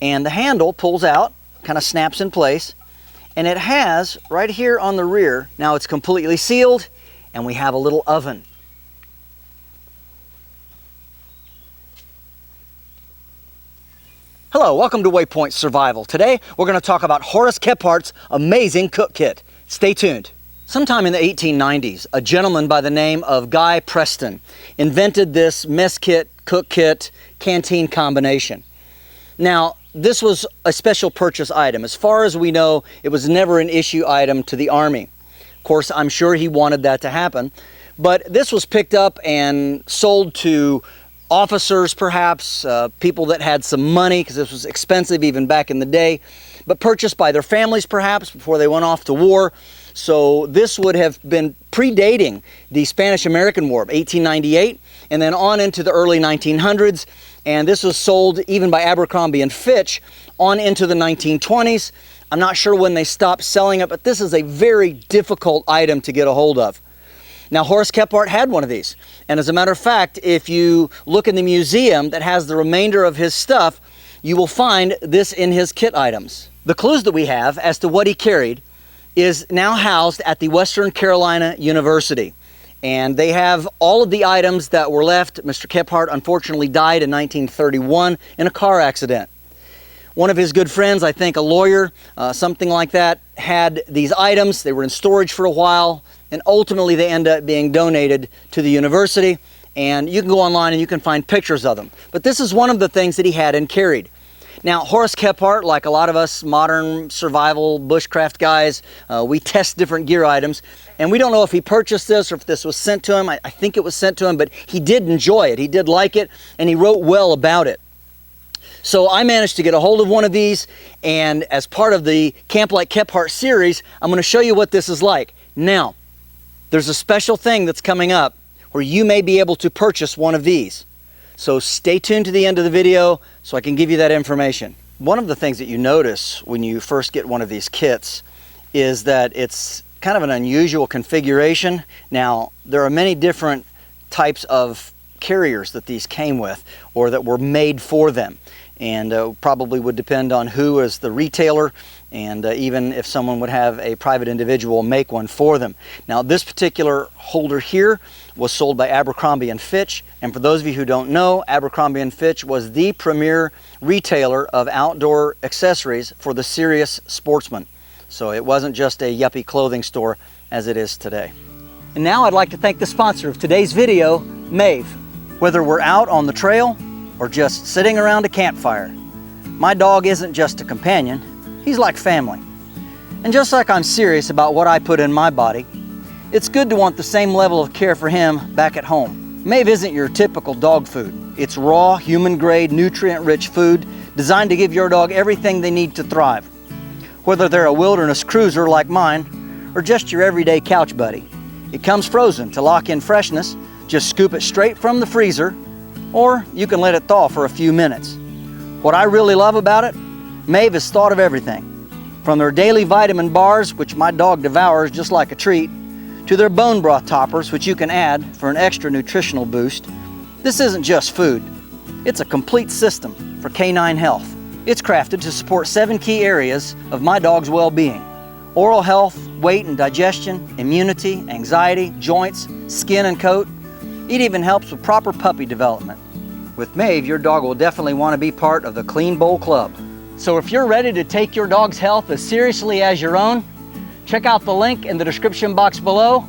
and the handle pulls out, kind of snaps in place, and it has right here on the rear, now it's completely sealed, and we have a little oven. Hello, welcome to WayPoint Survival. Today we're going to talk about Horace Kephart's amazing cook kit. Stay tuned. Sometime in the 1890s, a gentleman by the name of Guy Preston invented this mess kit, cook kit, canteen combination. Now, this was a special purchase item. As far as we know, it was never an issue item to the Army. Of course, I'm sure he wanted that to happen, but this was picked up and sold to officers, perhaps, people that had some money, because this was expensive even back in the day, but purchased by their families, perhaps, before they went off to war. So this would have been predating the Spanish-American War of 1898, and then on into the early 1900s, and this was sold even by Abercrombie and Fitch on into the 1920s. I'm not sure when they stopped selling it, but this is a very difficult item to get a hold of. Now, Horace Kephart had one of these, and as a matter of fact, if you look in the museum that has the remainder of his stuff, you will find this in his kit items. The clues that we have as to what he carried is now housed at the Western Carolina University, and they have all of the items that were left. Mr. Kephart unfortunately died in 1931 in a car accident. One of his good friends, I think a lawyer, something like that, had these items. They were in storage for a while, and ultimately they end up being donated to the university, and you can go online and you can find pictures of them. But this is one of the things that he had and carried. Now, Horace Kephart, like a lot of us modern survival bushcraft guys, we test different gear items, and we don't know if he purchased this or if this was sent to him. I think it was sent to him, but he did enjoy it. He did like it, and he wrote well about it. So I managed to get a hold of one of these, and as part of the Camp Like Kephart series, I'm going to show you what this is like. Now, there's a special thing that's coming up where you may be able to purchase one of these. So stay tuned to the end of the video so I can give you that information. One of the things that you notice when you first get one of these kits is that it's kind of an unusual configuration. Now, there are many different types of carriers that these came with or that were made for them, and probably would depend on who is the retailer, and even if someone would have a private individual make one for them. Now, this particular holder here was sold by Abercrombie and Fitch, and for those of you who don't know, Abercrombie and Fitch was the premier retailer of outdoor accessories for the serious sportsman. So it wasn't just a yuppie clothing store as it is today. And now I'd like to thank the sponsor of today's video, Maeve. Whether we're out on the trail or just sitting around a campfire, my dog isn't just a companion, he's like family. And just like I'm serious about what I put in my body, it's good to want the same level of care for him back at home. Maeve isn't your typical dog food. It's raw, human-grade, nutrient-rich food designed to give your dog everything they need to thrive. Whether they're a wilderness cruiser like mine, or just your everyday couch buddy. It comes frozen to lock in freshness. Just scoop it straight from the freezer, or you can let it thaw for a few minutes. What I really love about it, Maeve has thought of everything. From their daily vitamin bars, which my dog devours just like a treat, to their bone broth toppers, which you can add for an extra nutritional boost. This isn't just food. It's a complete system for canine health. It's crafted to support 7 key areas of my dog's well-being: oral health, weight and digestion, immunity, anxiety, joints, skin and coat. It even helps with proper puppy development. With Maeve, your dog will definitely want to be part of the Clean Bowl Club. So if you're ready to take your dog's health as seriously as your own, check out the link in the description box below,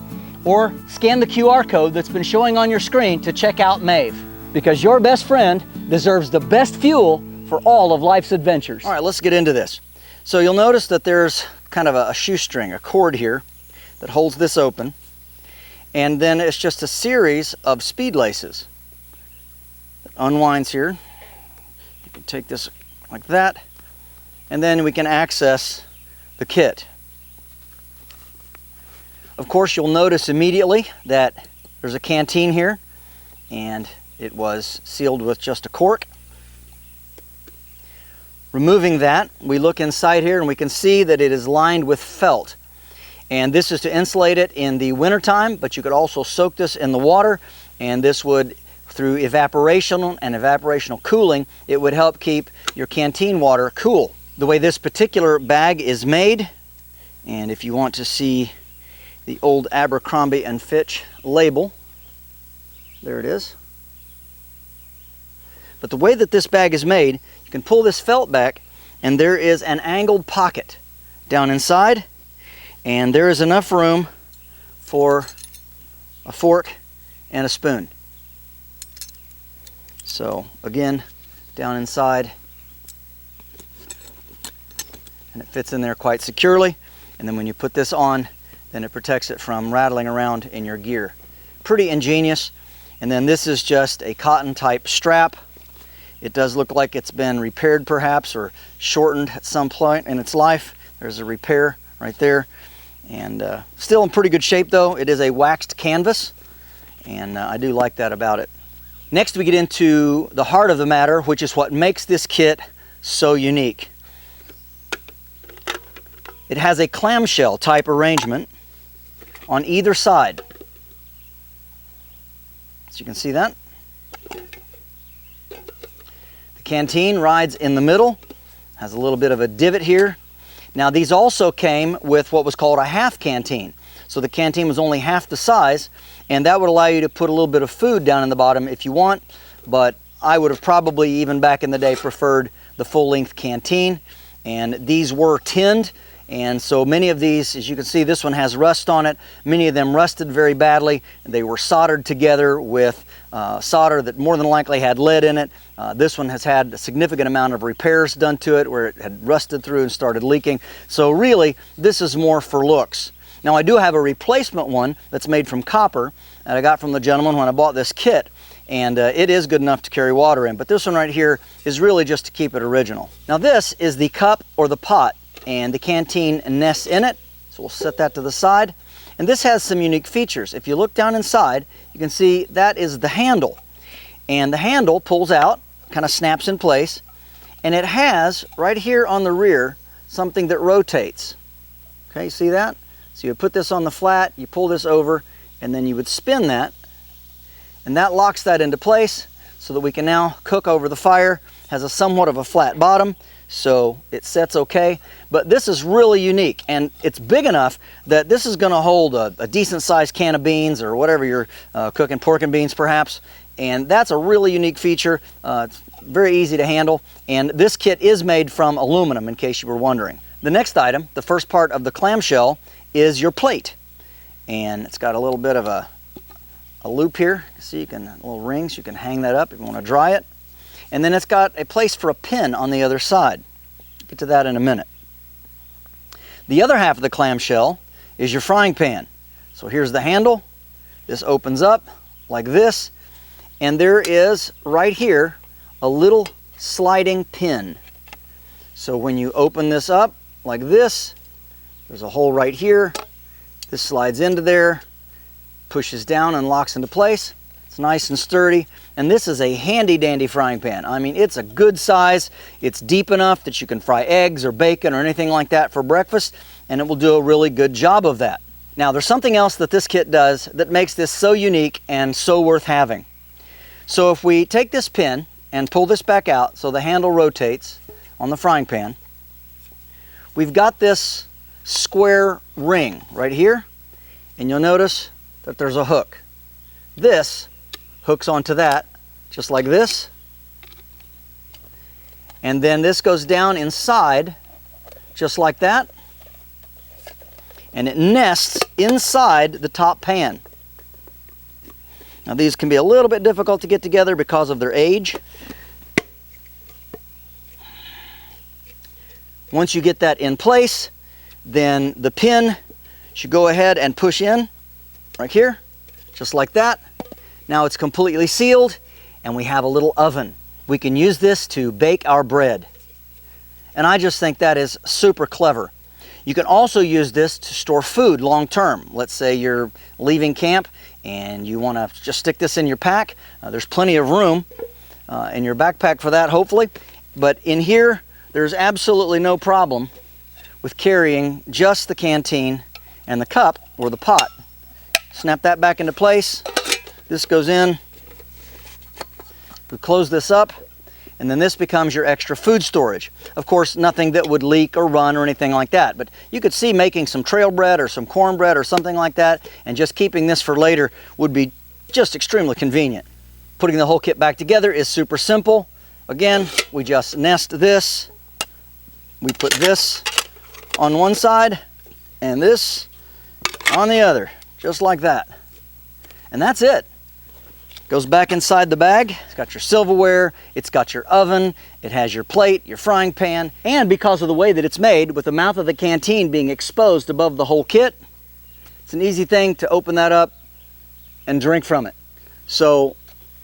or scan the QR code that's been showing on your screen to check out Maeve, because your best friend deserves the best fuel for all of life's adventures. All right, let's get into this. So you'll notice that there's kind of a shoestring, a cord here that holds this open, and then it's just a series of speed laces that unwinds here. You can take this like that, and then we can access the kit. Of course, you'll notice immediately that there's a canteen here, and it was sealed with just a cork. Removing that, we look inside here and we can see that it is lined with felt. And this is to insulate it in the wintertime, but you could also soak this in the water, and this would through evaporation and evaporational cooling, it would help keep your canteen water cool. The way this particular bag is made, and if you want to see the old Abercrombie and Fitch label, there it is. But the way that this bag is made, you can pull this felt back and there is an angled pocket down inside, and there is enough room for a fork and a spoon. So again, down inside, and it fits in there quite securely. And then when you put this on, then it protects it from rattling around in your gear. Pretty ingenious. And then this is just a cotton type strap. It does look like it's been repaired perhaps, or shortened at some point in its life. There's a repair right there. And still in pretty good shape though. It is a waxed canvas, and I do like that about it. Next we get into the heart of the matter, which is what makes this kit so unique. It has a clamshell type arrangement on either side. So you can see that. The canteen rides in the middle, has a little bit of a divot here. Now these also came with what was called a half canteen. So the canteen was only half the size, and that would allow you to put a little bit of food down in the bottom if you want, but I would have probably, even back in the day, preferred the full-length canteen. And these were tinned, and so many of these, as you can see, this one has rust on it. Many of them rusted very badly. They were soldered together with solder that more than likely had lead in it. This one has had a significant amount of repairs done to it where it had rusted through and started leaking. So really, this is more for looks. Now I do have a replacement one that's made from copper that I got from the gentleman when I bought this kit, and it is good enough to carry water in, but this one right here is really just to keep it original. Now this is the cup or the pot, and the canteen nests in it, so we'll set that to the side. And this has some unique features. If you look down inside, you can see that is the handle, and the handle pulls out, kind of snaps in place, and it has right here on the rear something that rotates. Okay, see that? So you would put this on the flat, you pull this over, and then you would spin that, and that locks that into place so that we can now cook over the fire. Has a somewhat of a flat bottom, so it sets okay. But this is really unique, and it's big enough that this is going to hold a decent sized can of beans or whatever you're cooking, pork and beans perhaps, and that's a really unique feature. It's very easy to handle, and this kit is made from aluminum, in case you were wondering. The next item, the first part of the clamshell, is your plate, and it's got a little bit of a loop here. See, you can, little rings, you can hang that up if you want to dry it. And then it's got a place for a pin on the other side. Get to that in a minute. The other half of the clamshell is your frying pan. So here's the handle. This opens up like this, and there is right here a little sliding pin. So when you open this up like this, there's a hole right here. This slides into there, pushes down and locks into place. It's nice and sturdy, and this is a handy dandy frying pan. I mean, it's a good size. It's deep enough that you can fry eggs or bacon or anything like that for breakfast, and it will do a really good job of that. Now, there's something else that this kit does that makes this so unique and so worth having. So if we take this pin and pull this back out so the handle rotates on the frying pan, we've got this square ring right here, and you'll notice that there's a hook. This hooks onto that just like this, and then this goes down inside just like that, and it nests inside the top pan. Now these can be a little bit difficult to get together because of their age. Once you get that in place, then the pin should go ahead and push in right here, just like that. Now it's completely sealed, and we have a little oven. We can use this to bake our bread. And I just think that is super clever. You can also use this to store food long term. Let's say you're leaving camp and you want to just stick this in your pack. There's plenty of room in your backpack for that, hopefully. But in here, there's absolutely no problem with carrying just the canteen and the cup or the pot. Snap that back into place. This goes in We close this up, and then this becomes your extra food storage. Of course, nothing that would leak or run or anything like that, but you could see making some trail bread or some cornbread or something like that, and just keeping this for later would be just extremely convenient. Putting the whole kit back together is super simple. Again, we just nest this. We put this on one side and this on the other, just like that. And that's it. Goes back inside the bag. It's got your silverware, it's got your oven, it has your plate, your frying pan, and because of the way that it's made, with the mouth of the canteen being exposed above the whole kit, it's an easy thing to open that up and drink from it. So,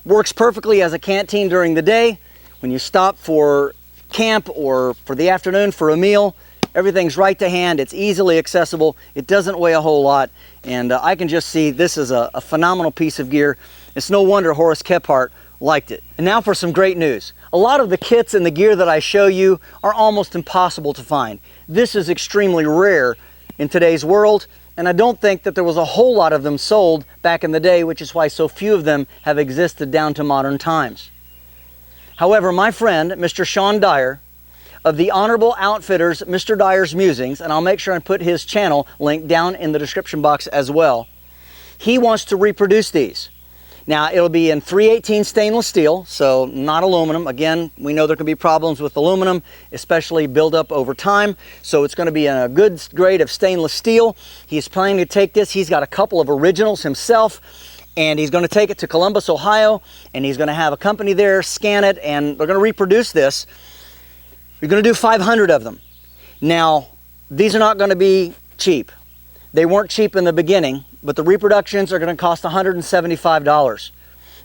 works perfectly as a canteen during the day. When you stop for camp or for the afternoon for a meal, everything's right to hand, it's easily accessible, it doesn't weigh a whole lot, and I can just see this is a phenomenal piece of gear. It's no wonder Horace Kephart liked it. And now for some great news. A lot of the kits and the gear that I show you are almost impossible to find. This is extremely rare in today's world, and I don't think that there was a whole lot of them sold back in the day, which is why so few of them have existed down to modern times. However, my friend, Mr. Sean Dyer, of the Honorable Outfitters, Mr. Dyer's Musings, and I'll make sure and put his channel link down in the description box as well, he wants to reproduce these. Now, it'll be in 318 stainless steel, so not aluminum. Again, we know there can be problems with aluminum, especially buildup over time, so it's going to be in a good grade of stainless steel. He's planning to take this. He's got a couple of originals himself, and he's going to take it to Columbus, Ohio, and he's going to have a company there scan it, and they're going to reproduce this. You're going to do 500 of them. Now, these are not going to be cheap. They weren't cheap in the beginning, but the reproductions are going to cost $175.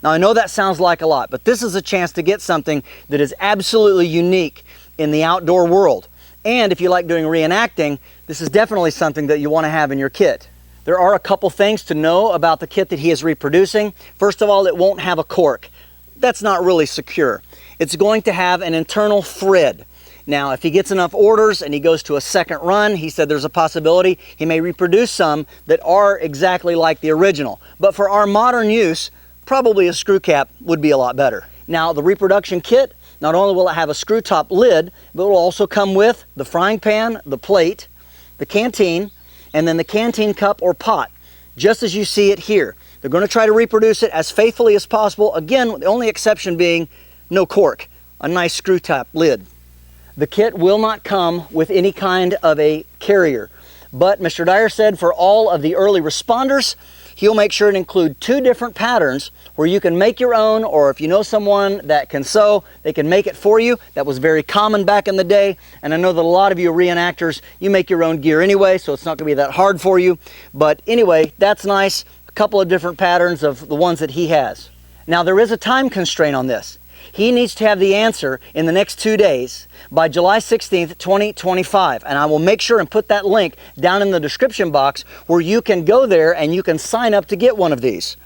Now, I know that sounds like a lot, but this is a chance to get something that is absolutely unique in the outdoor world. And if you like doing reenacting, this is definitely something that you want to have in your kit. There are a couple things to know about the kit that he is reproducing. First of all, it won't have a cork. That's not really secure. It's going to have an internal thread. Now, if he gets enough orders and he goes to a second run, he said there's a possibility he may reproduce some that are exactly like the original. But for our modern use, probably a screw cap would be a lot better. Now, the reproduction kit, not only will it have a screw top lid, but it will also come with the frying pan, the plate, the canteen, and then the canteen cup or pot, just as you see it here. They're going to try to reproduce it as faithfully as possible. Again, the only exception being no cork, a nice screw top lid. The kit will not come with any kind of a carrier, but Mr. Dyer said for all of the early responders, he'll make sure to include 2 different patterns where you can make your own, or if you know someone that can sew, they can make it for you. That was very common back in the day, and I know that a lot of you reenactors, you make your own gear anyway, so it's not going to be that hard for you. But anyway, that's nice. A couple of different patterns of the ones that he has. Now, there is a time constraint on this. He needs to have the answer in the next 2 days by July 16th, 2025. And I will make sure and put that link down in the description box where you can go there and you can sign up to get one of these.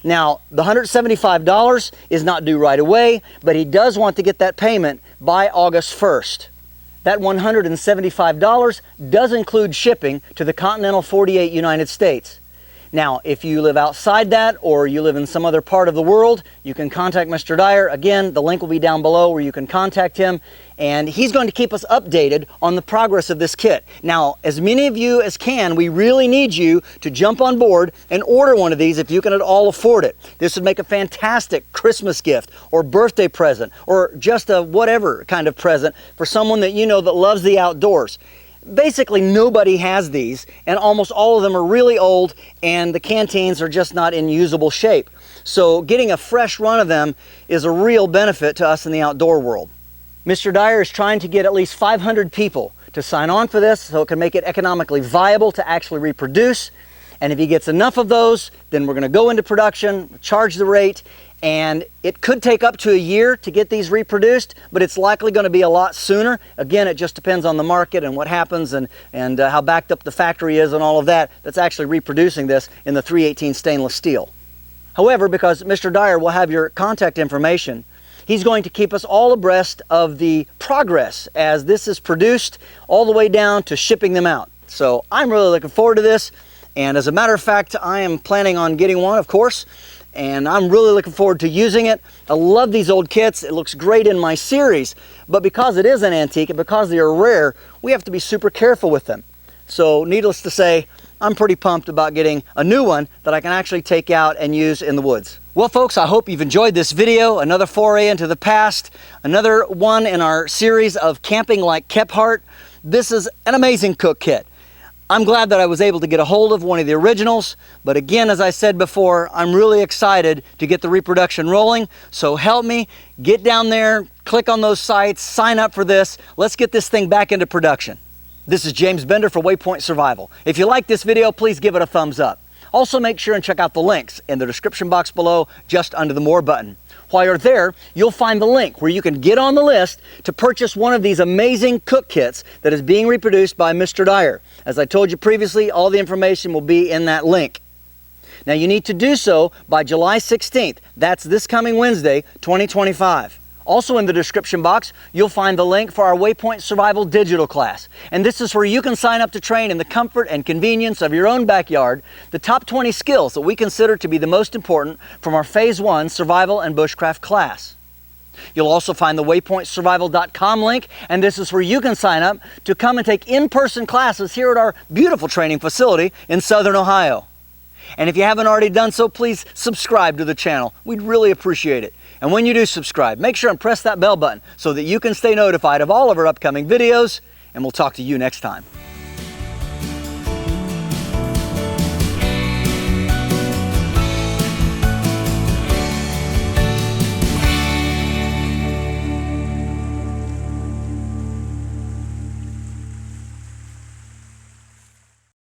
Now, the $175 is not due right away, but he does want to get that payment by August 1st. That $175 does include shipping to the continental 48 United States. Now, if you live outside that or you live in some other part of the world, you can contact Mr. Dyer. Again, the link will be down below where you can contact him, and he's going to keep us updated on the progress of this kit. Now, as many of you as can, we really need you to jump on board and order one of these if you can at all afford it. This would make a fantastic Christmas gift or birthday present or just a whatever kind of present for someone that you know that loves the outdoors. Basically, nobody has these, and almost all of them are really old, and the canteens are just not in usable shape. So getting a fresh run of them is a real benefit to us in the outdoor world. Mr. Dyer is trying to get at least 500 people to sign on for this so it can make it economically viable to actually reproduce. And if he gets enough of those, then we're going to go into production, charge the rate, and it could take up to a year to get these reproduced, but it's likely going to be a lot sooner. Again, it just depends on the market and what happens and how backed up the factory is and all of that that's actually reproducing this in the 318 stainless steel. However, because Mr. Dyer will have your contact information, he's going to keep us all abreast of the progress as this is produced all the way down to shipping them out. So I'm really looking forward to this. And as a matter of fact, I am planning on getting one, of course, and I'm really looking forward to using it. I love these old kits. It looks great in my series, but because it is an antique and because they are rare, we have to be super careful with them. So needless to say, I'm pretty pumped about getting a new one that I can actually take out and use in the woods. Well folks, I hope you've enjoyed this video, another foray into the past, another one in our series of camping like Kephart. This is an amazing cook kit. I'm glad that I was able to get a hold of one of the originals, but again, as I said before, I'm really excited to get the reproduction rolling, so help me, get down there, click on those sites, sign up for this, let's get this thing back into production. This is James Bender for WayPoint Survival. If you like this video, please give it a thumbs up. Also make sure and check out the links in the description box below, just under the More button. While you're there, you'll find the link where you can get on the list to purchase one of these amazing cook kits that is being reproduced by Mr. Dyer. As I told you previously, all the information will be in that link. Now you need to do so by July 16th. That's this coming Wednesday, 2025. Also in the description box, you'll find the link for our WayPoint Survival digital class. And this is where you can sign up to train in the comfort and convenience of your own backyard the top 20 skills that we consider to be the most important from our Phase 1 Survival and Bushcraft class. You'll also find the waypointsurvival.com link, and this is where you can sign up to come and take in-person classes here at our beautiful training facility in Southern Ohio. And if you haven't already done so, please subscribe to the channel. We'd really appreciate it. And when you do subscribe, make sure and press that bell button so that you can stay notified of all of our upcoming videos, and we'll talk to you next time.